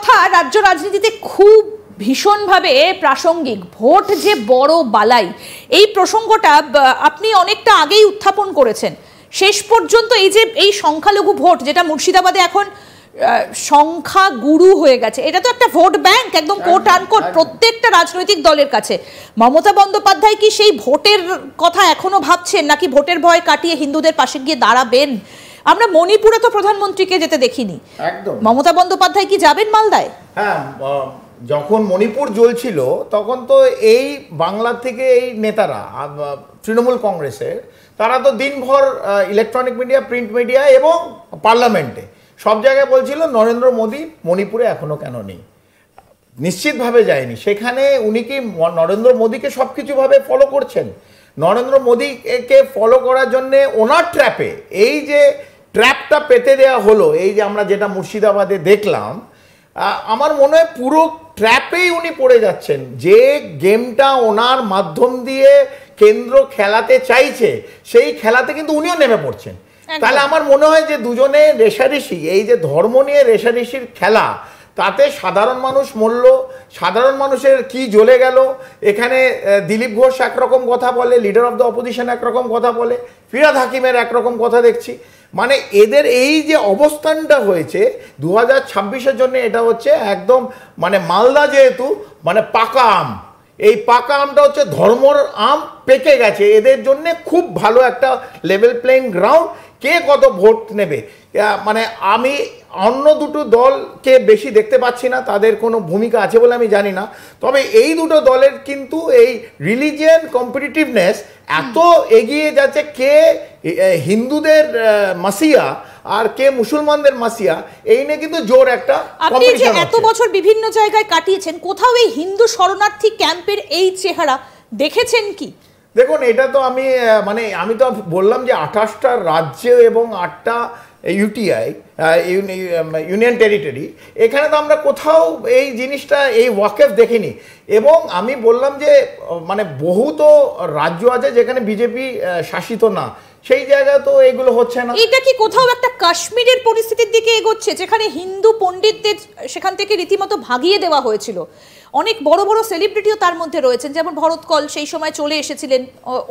কথা রাজ্য রাজনীতিতে খুব ভীষণভাবে প্রাসঙ্গিক, ভোট যে বড় বালাই, এই প্রসঙ্গটা আপনি অনেকটা আগেই উত্থাপন করেছেন। শেষ পর্যন্ত এই সংখ্যালঘু ভোট, যেটা মুর্শিদাবাদে এখন সংখ্যা গুরু হয়ে গেছে, এটা তো একটা ভোট ব্যাংক একদম কোট আনকোট প্রত্যেকটা রাজনৈতিক দলের কাছে। মমতা বন্দ্যোপাধ্যায় কি সেই ভোটের কথা এখনো ভাবছেন, নাকি ভোটের ভয় কাটিয়ে হিন্দুদের পাশে গিয়ে দাঁড়াবেন? আমরা মণিপুরে তো প্রধানমন্ত্রীকে যেতে দেখিনি, একদম মমতা বন্দ্যোপাধ্যায় কি যাবেন মালদায়? হ্যাঁ, যখন মণিপুর জ্বলছিল তখন তো এই বাংলা থেকে এই নেতারা তৃণমূল কংগ্রেসের, তারা তো দিনভর ইলেকট্রনিক মিডিয়া, প্রিন্ট মিডিয়া এবং পার্লামেন্টে সব জায়গায় বলছিল নরেন্দ্র মোদী মণিপুরে এখনো কেন নেই। নিশ্চিতভাবে যায়নি সেখানে। উনি কি নরেন্দ্র মোদীকে সব কিছুভাবে ফলো করছেন? নরেন্দ্র মোদীকে ফলো করার জন্যে ওনার ট্র্যাপে, এই যে ট্র্যাপটা পেতে দেওয়া হলো, এই যে আমরা যেটা মুর্শিদাবাদে দেখলাম, আমার মনে হয় পুরো ট্র্যাপেই উনি পড়ে যাচ্ছেন। যে গেমটা ওনার মাধ্যম দিয়ে কেন্দ্র খেলাতে চাইছে, সেই খেলাতে কিন্তু উনিও নেমে পড়ছেন। তাহলে আমার মনে হয় যে দুজনে রেষারেষি, এই যে ধর্ম নিয়ে রেষারেষির খেলা, তাতে সাধারণ মানুষ মরল, সাধারণ মানুষের কি জ্বলে গেল। এখানে দিলীপ ঘোষ একরকম কথা বলে, লিডার অফ দ্য অপোজিশন একরকম কথা বলে, ফিরহাদ হাকিমের একরকম কথা দেখছি। মানে এদের এই যে অবস্থানটা হয়েছে 2026-এর জন্য, এটা হচ্ছে একদম মানে মালদা যেহেতু মানে পাকা আম, এই পাকা আমটা হচ্ছে ধর্মর আম, পেকে গেছে। এদের জন্য খুব ভালো একটা লেভেল প্লেইং গ্রাউন্ড। কে কত ভোট নেবে, মানে আমি অন্য দুটো দলকে বেশি দেখতে পাচ্ছি না, তাদের কোনো ভূমিকা আছে বলে আমি জানি না। তবে এই দুটো দলের কিন্তু এই রিলিজিয়ান কম্পিটিটিভনেস এত এগিয়ে যাচ্ছে, কে হিন্দুদের মাসিয়া আর কে মুসলমানদের মাসিয়া, এই নিয়ে কিন্তু জোর একটা কম্পিটিশন আছে। এত বছর বিভিন্ন জায়গায় কাটিয়েছেন, কোথাও এই হিন্দু শরণার্থী ক্যাম্পের এই চেহারা দেখেছেন কি? দেখুন, এটা তো আমি তো বললাম যে 28টা রাজ্য এবং 8টা ইউটিআই, ইউনিয়ন টেরিটরি, এখানে তো আমরা কোথাও এই জিনিসটা, এই ওয়াকফ দেখিনি। এবং আমি বললাম যে মানে বহু তো রাজ্য আছে যেখানে বিজেপি শাসিত না, সেই জায়গায় তো এগুলো হচ্ছে না। এটা কি কোথাও একটা কাশ্মীরের পরিস্থিতির দিকে এগোচ্ছে, যেখানে হিন্দু পণ্ডিতদের সেখান থেকে রীতিমতো ভাগিয়ে দেওয়া হয়েছিল? অনেক বড় বড় সেলিব্রিটিও তার মধ্যে রয়েছেন, যেমন ভরত কল সেই সময় চলে এসেছিলেন,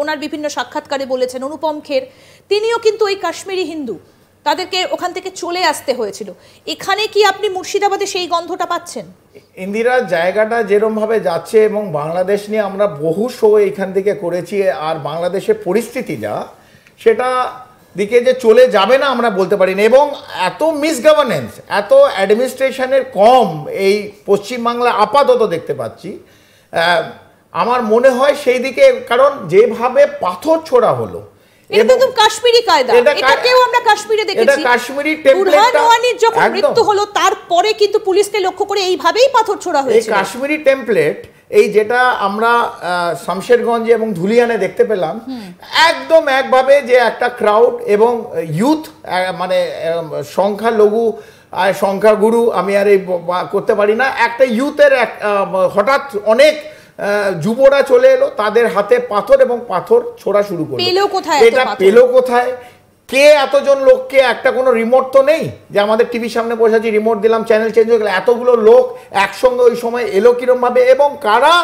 ওনার বিভিন্ন সাক্ষাৎকারে বলেছেন। অনুপম খের, তিনিও কিন্তু ওই কাশ্মীরি হিন্দু, তাদেরকে ওখান থেকে চলে আসতে হয়েছিল। এখানে কি আপনি মুর্শিদাবাদে সেই গন্ধটা পাচ্ছেন? ইন্দিরা, জায়গাটা যেরমভাবে যাচ্ছে, এবং বাংলাদেশ নিয়ে আমরা বহু শো এখান থেকে করেছি, আর বাংলাদেশের পরিস্থিতি যা, সেটা দিকে যে চলে যাবে না আমরা বলতে পারি না। এবং এত মিসগভর্নেন্স, এত অ্যাডমিনিস্ট্রেশনের কম এই পশ্চিমবাংলা আপাতত দেখতে পাচ্ছি। আমার মনে হয় সেই দিকে, কারণ যেভাবে পাথর ছোড়া হলো, কাশ্মীরি কায়দা, এটাকেও আমরা কাশ্মীরে দেখেছি। এটা কাশ্মীরি টেমপ্লেট, যখন মৃত্যু হলো তারপরে কিন্তু পুলিশকে লক্ষ্য করে এইভাবেই পাথর ছোড়া হয়েছে। এই কাশ্মীরি টেমপ্লেট, এই যেটা আমরা শামশেরগঞ্জে এবং ধুলিয়ানে দেখতে পেলাম, একদম একভাবে যে একটা ক্রাউড এবং ইউথ, মানে সংখ্যালঘু আর সংখ্যাগুরু আমি আর এই করতে পারি না, একটা ইউথের হঠাৎ অনেক যুবরা চলে এলো, তাদের হাতে পাথর এবং পাথর ছোড়া শুরু করলো। এটা পেলো কোথায়? কে এতজন লোককে, একটা কোনো রিমোট তো নেই যে আমাদের টিভির সামনে বসে আছি, রিমোট দিলাম, চ্যানেল চেঞ্জ হয়ে গেল। এতগুলো লোক একসঙ্গে ওই সময় এলো কিরমভাবে, এবং কারা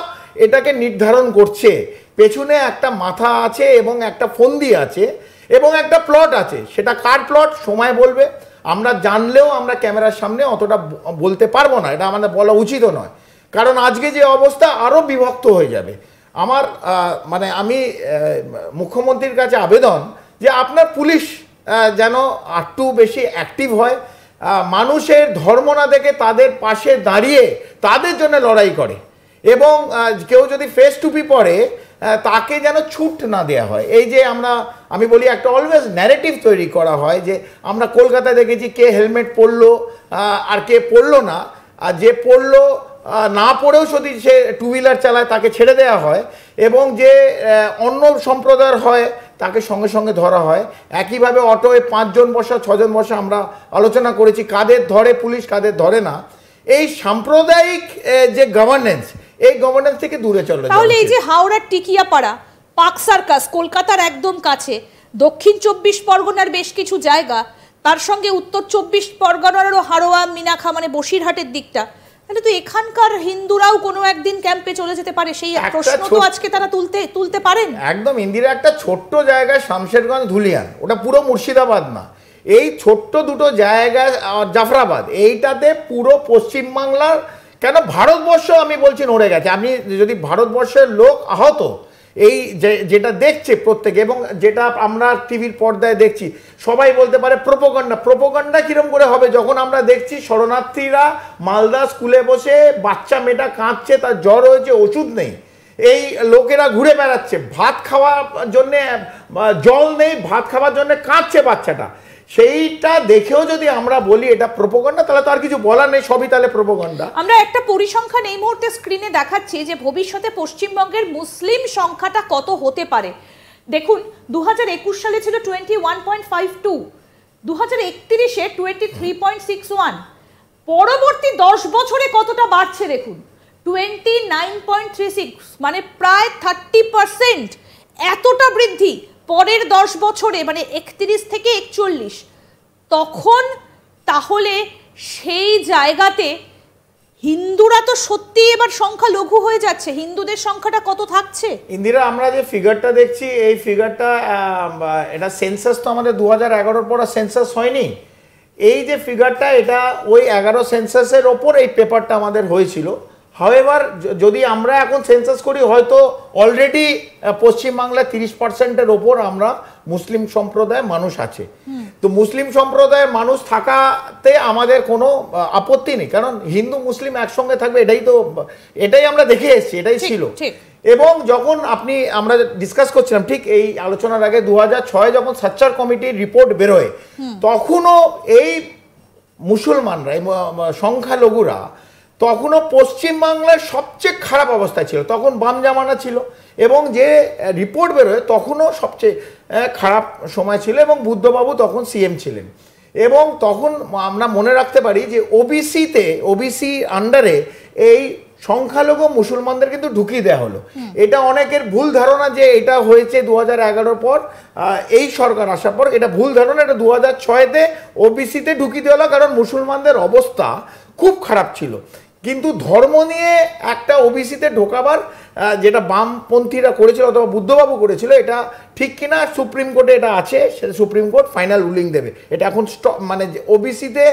এটাকে নির্ধারণ করছে? পেছনে একটা মাথা আছে এবং একটা ফন্দি আছে এবং একটা প্লট আছে। সেটা কার প্লট সময় বলবে। আমরা জানলেও আমরা ক্যামেরার সামনে অতটা বলতে পারবো না, এটা আমাদের বলা উচিতও নয়, কারণ আজকে যে অবস্থা আরও বিভক্ত হয়ে যাবে। আমার আমি মুখ্যমন্ত্রীর কাছে আবেদন যে আপনার পুলিশ যেন একটু বেশি অ্যাক্টিভ হয়, মানুষের ধর্ম না দেখে তাদের পাশে দাঁড়িয়ে তাদের জন্য লড়াই করে, এবং কেউ যদি ফেস টুপি পরে তাকে যেন ছুট না দেওয়া হয়। এই যে আমি বলি একটা অলওয়েজ ন্যারেটিভ তৈরি করা হয় যে আমরা কলকাতায় দেখেছি কে হেলমেট পরলো আর কে পরলো না, আর যে পরলো না পড়েও যদি সে টু হুইলার চালায় তাকে ছেড়ে দেওয়া হয়, এবং যে অন্য সম্প্রদায়ের হয় তাকে সঙ্গে সঙ্গে ধরা হয়। একইভাবে অটোয় 5 জন বসা, 6 জন বসা, আমরা আলোচনা করেছি কাদের ধরে পুলিশ, কাদের ধরে না। এই সাম্প্রদায়িক যে গভর্নেন্স, এই গভর্নেন্স থেকে দূরে চলে। তাহলে এই যে হাওড়ার টিকিয়াপাড়া, পার্ক সার্কাস, কলকাতার একদম কাছে, দক্ষিণ 24 পরগনার বেশ কিছু জায়গা, তার সঙ্গে উত্তর 24 পরগনারও হাড়োয়া, মিনাখা মানে বসিরহাটের দিকটা, তাহলে তো এখানকার হিন্দুরাও কোনো একদিন ক্যাম্পে চলে যেতে পারে, সেই প্রশ্ন তো আজকে তারা তুলতে পারেন। একদম ইন্দিরা, একটা ছোট্ট জায়গায় শামশেরগঞ্জ ধুলিয়ান, ওটা পুরো মুর্শিদাবাদ না, এই ছোট্ট দুটো জায়গায়, জাফরাবাদ, এইটাতে পুরো পশ্চিমবাংলার কেন ভারতবর্ষ আমি বলছি নড়ে গেছে। আপনি যদি ভারতবর্ষের লোক আহত এই যেটা দেখছে প্রত্যেকে, এবং যেটা আমরা টিভির পর্দায় দেখছি, সবাই বলতে পারে প্রোপাগান্ডা কিরম করে হবে যখন আমরা দেখছি শরণার্থীরা মালদা স্কুলে বসে বাচ্চা মেয়েটা কাঁদছে, তার জ্বর হয়েছে, ওষুধ নেই, এই লোকেরা ঘুরে বেড়াচ্ছে, ভাত খাওয়ার জন্যে জল নেই, ভাত খাওয়ার জন্য কাঁদছে বাচ্চাটা, সেইটা দেখেও যদি আমরা বলি এটা প্রোপাগান্ডা, তাহলে তো আর কিছু বলার নেই, সবই তাহলে প্রোপাগান্ডা। আমরা একটা পরিসংখ্যান এই মুহূর্তে স্ক্রিনে দেখাচ্ছি যে ভবিষ্যতে পশ্চিমবঙ্গের মুসলিম সংখ্যাটা কত হতে পারে। দেখুন 2021 সালে ছিল 21.52, 2031-এ 23.61, পরবর্তী 10 বছরে কতটা বাড়ছে দেখুন, 29.36, মানে প্রায় 30%, এতটা বৃদ্ধি পরের 10 বছরে, মানে 31 থেকে 41। তখন তাহলে সেই জায়গাতে হিন্দুরা তো সত্যি এবার সংখ্যা লঘু হয়ে যাচ্ছে, হিন্দুদের সংখ্যাটা কত থাকছে? ইন্দিরা, আমরা যে ফিগারটা দেখছি, এই ফিগারটা এটা সেন্সাস তো আমাদের 2011-র পর সেন্সাস হয়নি, এই যে ফিগারটা এটা ওই 11 সেন্সাসের ওপর এই পেপারটা আমাদের হয়েছিল। হাওয়েভার যদি আমরা এখন সেন্সাস করি, হয়তো অলরেডি পশ্চিমবাংলায় 30%-এর ওপর আমরা মুসলিম সম্প্রদায়ের মানুষ আছে। তো মুসলিম সম্প্রদায়ের মানুষ থাকাতে আমাদের কোনো আপত্তি নেই, কারণ হিন্দু মুসলিম একসঙ্গে থাকবে, এটাই আমরা দেখে এসেছি, এটাই ছিল। এবং যখন আমরা ডিসকাস করছিলাম ঠিক এই আলোচনার আগে, 2006 যখন সাচ্চার কমিটির রিপোর্ট বেরোয়, তখনও এই মুসলমানরা, এই সংখ্যালঘুরা তখনও পশ্চিমবাংলার সবচেয়ে খারাপ অবস্থায় ছিল, তখন বাম জামানা ছিল, এবং যে রিপোর্ট বেরোয় তখনও সবচেয়ে খারাপ সময় ছিল, এবং বুদ্ধবাবু তখন সিএম ছিলেন। এবং তখন আমরা মনে রাখতে পারি যে ওবিসি আন্ডারে এই সংখ্যালঘু মুসলমানদের কিন্তু ঢুকিয়ে দেওয়া হলো। এটা অনেকের ভুল ধারণা যে এটা হয়েছে 2011-র পর, এই সরকার আসার পর, এটা ভুল ধারণা। এটা 2006-তে ওবিসিতে ঢুকিয়ে দেওয়া হলো, কারণ মুসলমানদের অবস্থা খুব খারাপ ছিল। কিন্তু ধর্ম নিয়ে একটা ওবিসিতে ঢোকাবার যেটা বামপন্থীরা করেছিল অথবা বুদ্ধবাবু করেছিল, এটা ঠিক কিনা সুপ্রিম কোর্টে এটা আছে, সেটা সুপ্রিম কোর্ট ফাইনাল রুলিং দেবে। এটা এখন মানে ওবিসিতে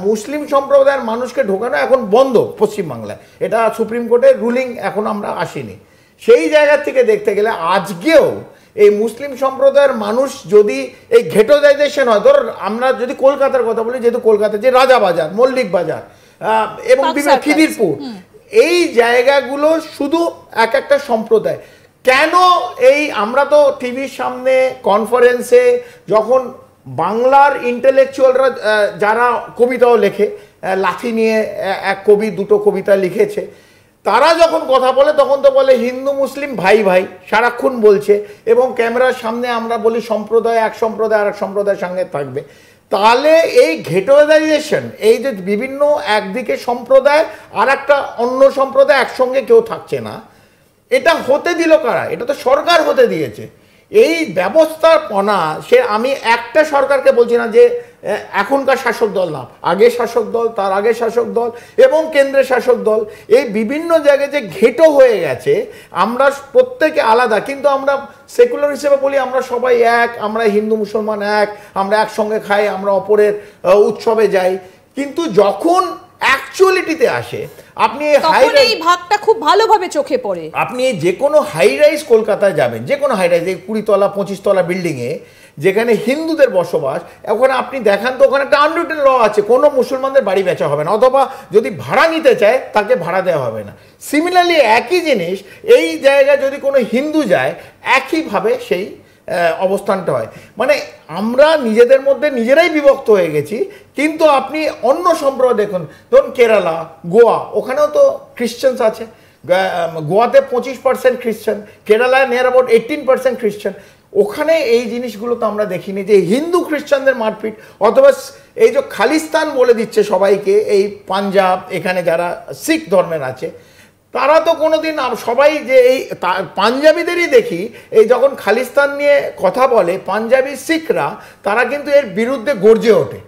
মুসলিম সম্প্রদায়ের মানুষকে ঢোকানো এখন বন্ধ পশ্চিমবাংলায়, এটা সুপ্রিম কোর্টের রুলিং এখন আমরা আসিনি। সেই জায়গা থেকে দেখতে গেলে আজকেও এই মুসলিম সম্প্রদায়ের মানুষ যদি এই ঘেটোজাইজেশন হয়, ধর আমরা যদি কলকাতার কথা বলি, যেহেতু কলকাতা যে রাজাবাজার, মল্লিক বাজার এবং খিদিরপুর, এই জায়গাগুলো শুধু এক একটা সম্প্রদায়। কেন এই আমরা তো টিভির সামনে কনফারেন্সে যখন বাংলার ইন্টেলেকচুয়ালরা যারা কবিতাও লেখে, লাঠি নিয়ে এক কবি দুটো কবিতা লিখেছে, তারা যখন কথা বলে তখন তো বলে হিন্দু মুসলিম ভাই ভাই, সারাক্ষণ বলছে, এবং ক্যামেরার সামনে আমরা বলি সম্প্রদায় এক সম্প্রদায় আর এক সম্প্রদায়ের সঙ্গে থাকবে। তাহলে এই ঘেটোজাইজেশন, এই যে বিভিন্ন একদিকে সম্প্রদায় আর একটা অন্য সম্প্রদায় একসঙ্গে কেউ থাকছে না, এটা হতে দিল কারা? এটা তো সরকার হতে দিয়েছে। এই ব্যবস্থাপনা, আমি একটা সরকারকে বলছি না যে এখনকার শাসক দল না, আগে শাসক দল, তার আগে শাসক দল এবং কেন্দ্রের শাসক দল, এই বিভিন্ন জায়গায় যে ঘেটো হয়ে গেছে, আমরা প্রত্যেকে আলাদা, কিন্তু আমরা সেকুলার হিসেবে বলি আমরা সবাই এক, আমরা হিন্দু মুসলমান এক, আমরা একসঙ্গে খাই, আমরা অপরের উৎসবে যাই। কিন্তু যখন অ্যাকচুয়ালিটিতে আসে, আপনি এই ভাগটা খুব ভালোভাবে চোখে পড়ে। আপনি যে কোনো হাই রাইজ কলকাতায় যাবেন, যে কোনো হাই রাইজ, 20 তলা 25 তলা বিল্ডিংয়ে যেখানে হিন্দুদের বসবাস, ওখানে আপনি দেখান তো ওখানে একটা আনরিটেন ল আছে, কোনো মুসলমানদের বাড়ি বেচা হবে না, অথবা যদি ভাড়া নিতে চায় তাকে ভাড়া দেওয়া হবে না। সিমিলারলি একই জিনিস এই জায়গায় যদি কোনো হিন্দু যায়, একইভাবে সেই অবস্থানটা হয়। মানে আমরা নিজেদের মধ্যে নিজেরাই বিভক্ত হয়ে গেছি। কিন্তু আপনি অন্য সম্প্রদায় দেখুন, ধরুন কেরালা, গোয়া, ওখানেও তো খ্রিশ্চানস আছে। গোয়াতে 25% খ্রিশ্চান, কেরালায় নিয়ার অ্যাবাউট 18% খ্রিশ্চান। ওখানে এই জিনিসগুলো তো আমরা দেখিনি যে হিন্দু খ্রিশ্চানদের মারপিট, অথবা এই যে খালিস্তান বলে দিচ্ছে সবাইকে, এই পাঞ্জাব, এখানে যারা শিখ ধর্মের আছে, তারা তো কোনোদিন সবাই যে এই পাঞ্জাবিদেরই দেখি এই যখন খালিস্তান নিয়ে কথা বলে পাঞ্জাবি শিখরা তারা কিন্তু এর বিরুদ্ধে গর্জে ওঠে।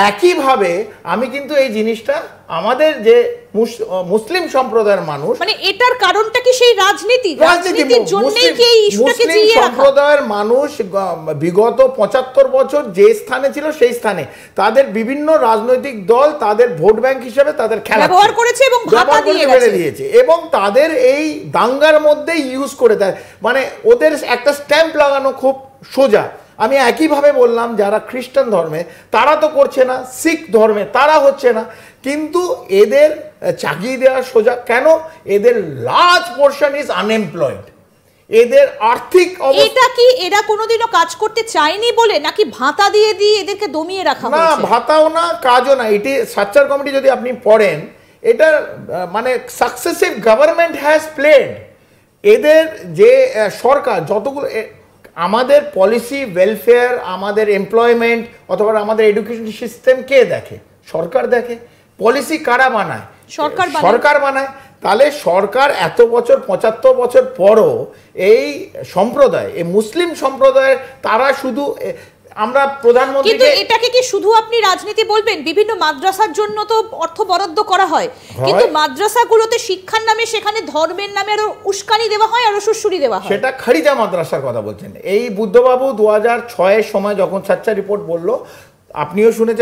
একইভাবে আমি কিন্তু এই জিনিসটা আমাদের যে মুসলিম সম্প্রদায়ের মানুষ, মানে এটার কারণটা কি সেই রাজনীতির জন্যই কি এই ইস্যুটাকে জিইয়ে রাখা? সম্প্রদায়ের মানুষ বিগত ৭৫ বছর যে স্থানে ছিল সেই স্থানে তাদের বিভিন্ন রাজনৈতিক দল তাদের ভোট ব্যাংক হিসেবে তাদের খেলা ব্যবহার করেছে এবং ভাতা দিয়েছে এবং তাদের এই দাঙ্গার মধ্যে ইউজ করে দেয়। মানে ওদের একটা স্ট্যাম্প লাগানো খুব সোজা। আমি একইভাবে বললাম যারা খ্রিস্টান ধর্মে তারা তো করছে না, শিখ ধর্মে তারা হচ্ছে না, কিন্তু এদের চাকরি দেওয়া সোজা কেন? এদের লার্জ পোর্শন ইজ আনএমপ্লয়েড। এদের আর্থিক এটা কি এরা কোনোদিনও কাজ করতে চায়নি বলে নাকি ভাতা দিয়ে এদেরকে দমিয়ে রাখা হয়েছে? না, ভাতাও না, কাজও না। এটি সাচ্চার কমিটি যদি আপনি পড়েন, এটা মানে সাকসেসিভ গভর্নমেন্ট হ্যাজ প্লেড। এদের যে সরকার যতগুলো আমাদের পলিসি, ওয়েলফেয়ার, আমাদের এমপ্লয়মেন্ট অথবা আমাদের এডুকেশন সিস্টেম কে দেখে? সরকার দেখে। পলিসি কারা বানায়? সরকার বানায়। তাহলে সরকার এত বছর ৭৫ বছর পরও এই সম্প্রদায়, এই মুসলিম সম্প্রদায়ের তারা শুধু আমরা প্রধানমন্ত্রী, কিন্তু এটাকে কি শুধু আপনি রাজনীতি বলবেন? বিভিন্ন মাদ্রাসার জন্য তো অর্থ বরাদ্দ করা হয়, কিন্তু মাদ্রাসাগুলোতে শিক্ষার নামে সেখানে ধর্মের নামে আরো উস্কানি দেওয়া হয়, আরো সুশ্রুরি দেওয়া হয়। সেটা খারিজা মাদ্রাসার কথা বলছেন। এই বুদ্ধবাবু ২০০৬-এর সময় যখন সাচ্চা রিপোর্ট বলল, আপনিও শুনেছেন,